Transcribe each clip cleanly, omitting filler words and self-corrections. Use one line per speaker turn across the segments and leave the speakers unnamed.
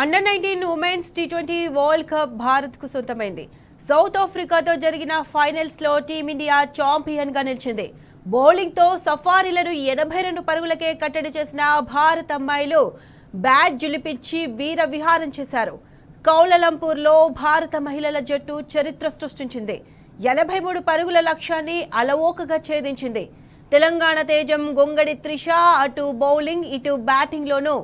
Under-19 women's T20 world cup భారత్కు సొంతమైంది. South ఆఫ్రికాతో జరిగిన ఫైనల్స్లో team India ఛాంపియన్గా నిలిచింది. బౌలింగ్తో సఫారీలను 82 పరుగులకే కట్టడి చేసిన భారత అమ్మాయిలు బ్యాట్ జిలిపించి వీర విహారం చేశారు. కౌలాలంపూర్లో భారత మహిళల జట్టు చరిత్ర సృష్టించింది. 83 పరుగుల లక్ష్యాన్ని అలవోకగా ఛేదించింది. తెలంగాణ తేజం గొంగడి త్రిష అటు బౌలింగ్ ఇటు బ్యాటింగ్లోనూ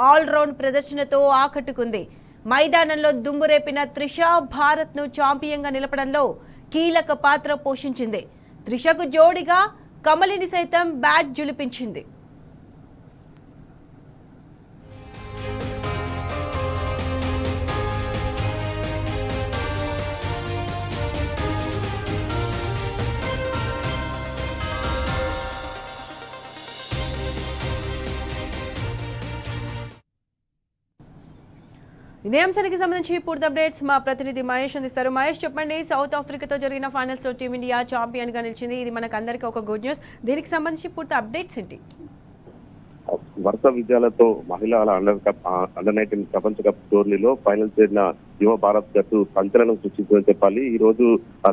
ఆల్రౌండ్ ప్రదర్శనతో ఆకట్టుకుంది. మైదానంలో దుమ్మురేపిన త్రిష భారత్ను ఛాంపియన్గా నిలపడంలో కీలక పాత్ర పోషించింది. త్రిషకు జోడిగా కమలిని సైతం బ్యాట్ జులిపించింది. ఇదే అంశానికి సంబంధించి పూర్తి అప్డేట్స్ మా ప్రతినిధి మహేష్ అందిస్తారు. మహేష్, చెప్పండి, సౌత్ ఆఫ్రికాతో జరిగిన ఫైనల్స్ లో టీమిండియా ఛాంపియన్ గా నిలిచింది. ఇది మనకు అందరికీ ఒక గుడ్ న్యూస్. దీనికి సంబంధించి పూర్తి అప్డేట్స్ ఏంటి?
వరుస విజయాలతో మహిళల అండర్-19 ప్రపంచ కప్ టోర్నీలో ఫైనల్ చేరిన యువ భారత్ జట్టు సంచలనం సృష్టించిందని చెప్పాలి. ఈ రోజు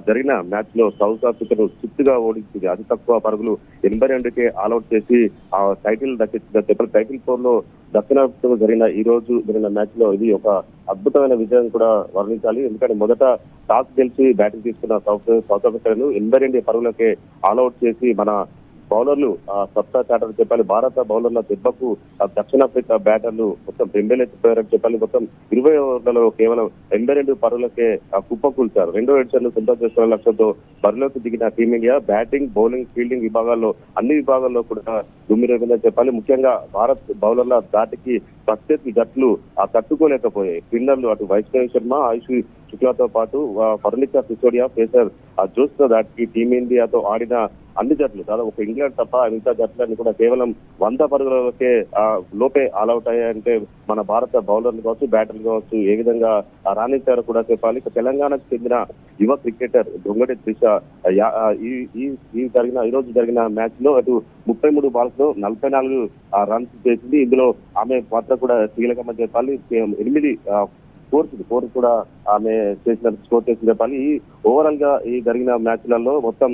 జరిగిన మ్యాచ్ లో సౌత్ ఆఫ్రికాను చిత్తుగా ఓడించింది. అతి తక్కువ పరుగులు 82కే ఆల్అౌట్ చేసి ఆ టైటిల్ దక్కించిందని చెప్పాలి. టైటిల్ 4 లో దక్షిణాఫ్రికాతో ఈ రోజు జరిగిన మ్యాచ్ లో ఇది ఒక అద్భుతమైన విజయం కూడా వర్ణించాలి. ఎందుకంటే మొదట టాస్ గెలిచి బ్యాటింగ్ తీసుకున్న సౌత్ ఆఫ్రికాను 82 పరుగులకే ఆల్అౌట్ చేసి మన బౌలర్లు సత్తా చాటని చెప్పాలి. భారత బౌలర్ల దెబ్బకు దక్షిణాఫ్రికా బ్యాటర్లు మొత్తం బెంబేలెత్తిపోయారని చెప్పాలి. మొత్తం 20 ఓవర్లలో కేవలం 82 పరుగులకే కుప్పకూల్చారు. 2 ఎడిషన్లు సొంతం చేసుకునే లక్ష్యంతో బరిలోకి దిగిన టీమిండియా బ్యాటింగ్, బౌలింగ్, ఫీల్డింగ్ విభాగాల్లో అన్ని విభాగాల్లో కూడా దుమ్మిరేగిందని చెప్పాలి. ముఖ్యంగా భారత్ బౌలర్ల దాటికి ప్రత్యర్థి జట్లు తట్టుకోలేకపోయాయి. స్పిన్నర్లు అటు వైష్ణవి శర్మ, ఆయుషి శుక్లాతో పాటు ఫర్నిచర్ సిసోడియా, పేసర్ జోస్తో దాటికి టీమిండియాతో ఆడిన అన్ని జట్లు దాదాపు ఒక ఇంగ్లాండ్ తప్ప మిగతా జట్లన్నీ కూడా కేవలం 100 పరుగులకే లోపే ఆల్అౌట్ అయ్యాయంటే మన భారత బౌలర్లు కావచ్చు, బ్యాటర్లు కావచ్చు ఏ విధంగా రాణించారో కూడా చెప్పాలి. తెలంగాణకు చెందిన యువ క్రికెటర్ గొంగడి త్రిష ఈ రోజు జరిగిన మ్యాచ్ లో అటు 33 బాల్స్ లో 44 రన్స్ చేసింది. ఇందులో ఆమె పాత్ర కూడా కీలకమని చెప్పాలి. 8 స్కోర్ కూడా ఆమె స్కోర్ చేసింది చెప్పాలి. ఈ ఓవరాల్ గా ఈ జరిగిన మ్యాచ్లలో మొత్తం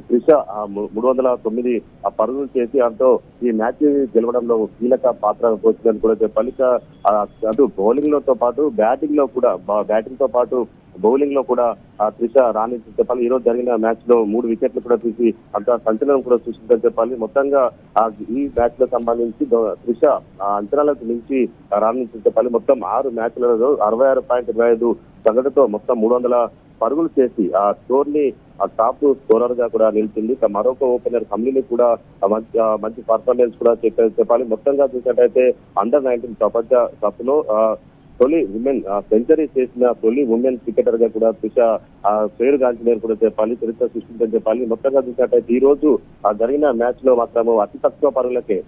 త్రిష 309 పరుగులు చేసి దాంతో ఈ మ్యాచ్ గెలవడంలో కీలక పాత్ర పోసిందని కూడా చెప్పాలి. అటు బౌలింగ్ లతో పాటు బ్యాటింగ్ తో పాటు బౌలింగ్ లో కూడా త్రిష రాణించి చెప్పాలి. ఈ రోజు జరిగిన మ్యాచ్ లో 3 వికెట్లు కూడా తీసి అంత సంచలనం కూడా సృష్టిందని చెప్పాలి. మొత్తంగా ఈ మ్యాచ్ లో సంబంధించి త్రిష అంచనాలకు మించి రాణించి చెప్పాలి. మొత్తం 6 మ్యాచ్లలో 66.25 సగటుతో మొత్తం 300 పరుగులు చేసి ఆ స్కోర్ ని టాప్ స్కోరర్ గా కూడా నిలిచింది. మరొక ఓపెనర్ కమ్లీని కూడా మంచి పర్ఫార్మెన్స్ కూడా చెప్పాలి. మొత్తంగా చూసినట్టయితే అండర్-19 ప్రపంచ కప్ లో తొలి ఉమెన్ సెంచరీ చేసిన తొలి ఉమెన్ క్రికెటర్ గా కూడా త్రిష పేరు గాంచినారు కూడా చెప్పాలి. చరిత్ర సృష్టించని చెప్పాలి. మొత్తంగా చూసినట్టయితే ఈ రోజు జరిగిన మ్యాచ్ లో మాత్రము అతి తక్కువ పరుగులకే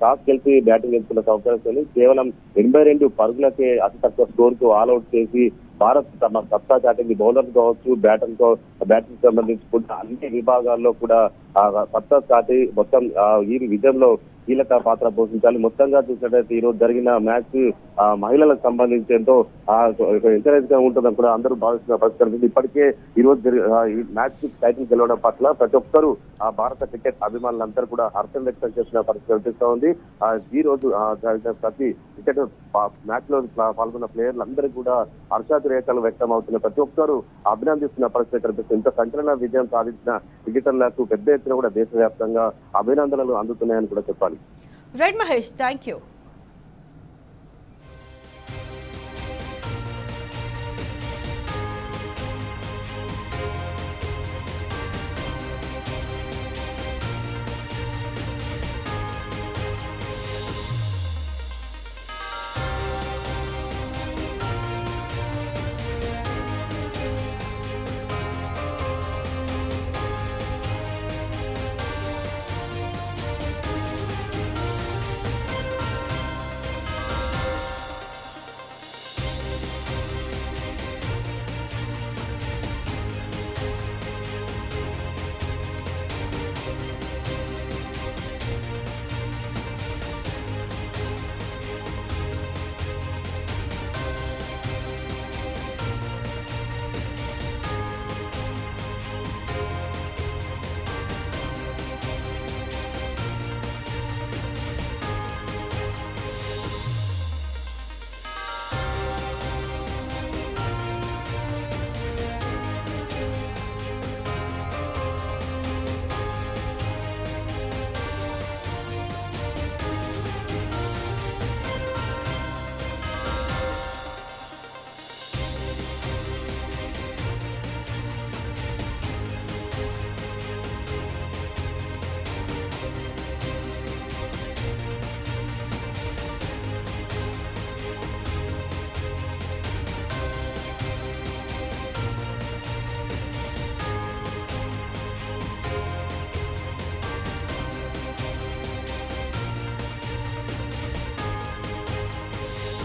టాస్ గెలిచి బ్యాటింగ్ ఎంచుకున్న అవకాశాన్ని కేవలం 82 పరుగులకే అతి తక్కువ స్కోర్ కు ఆల్అౌట్ చేసి భారత్ తమ సత్తా చాటింది. బౌలర్ కావచ్చు, బ్యాటింగ్ సంబంధించుకుంటే అన్ని విభాగాల్లో కూడా సత్తా చాటి మొత్తం ఈ విజయంలో కీలక పాత్ర పోషించాలి. మొత్తంగా చూసినట్టయితే ఈ రోజు జరిగిన మ్యాచ్ మహిళలకు సంబంధించి ఎంతో ఎంకరేజ్ గా ఉంటుందని కూడా అందరూ భావిస్తున్న పరిస్థితి. ఇప్పటికే ఈ రోజు ఈ మ్యాచ్ టైటిల్ గెలవడం పట్ల ప్రతి ఒక్కరూ భారత క్రికెట్ అభిమానులందరూ కూడా హర్షం వ్యక్తం చేసిన పరిస్థితి కనిపిస్తూ ఉంది. ఈ రోజు ప్రతి క్రికెట్ మ్యాచ్ లో పాల్గొన్న ప్లేయర్లందరూ కూడా హర్షాతిరేకాలు వ్యక్తం అవుతున్న ప్రతి ఒక్కరూ అభినందిస్తున్న పరిస్థితి కనిపిస్తుంది. ఇంత సంచలన విజయం సాధించిన క్రికెటర్లకు పెద్ద ఎత్తున కూడా దేశవ్యాప్తంగా అభినందనలు అందుతున్నాయని కూడా చెప్పాలి.
Right Mahesh, thank you.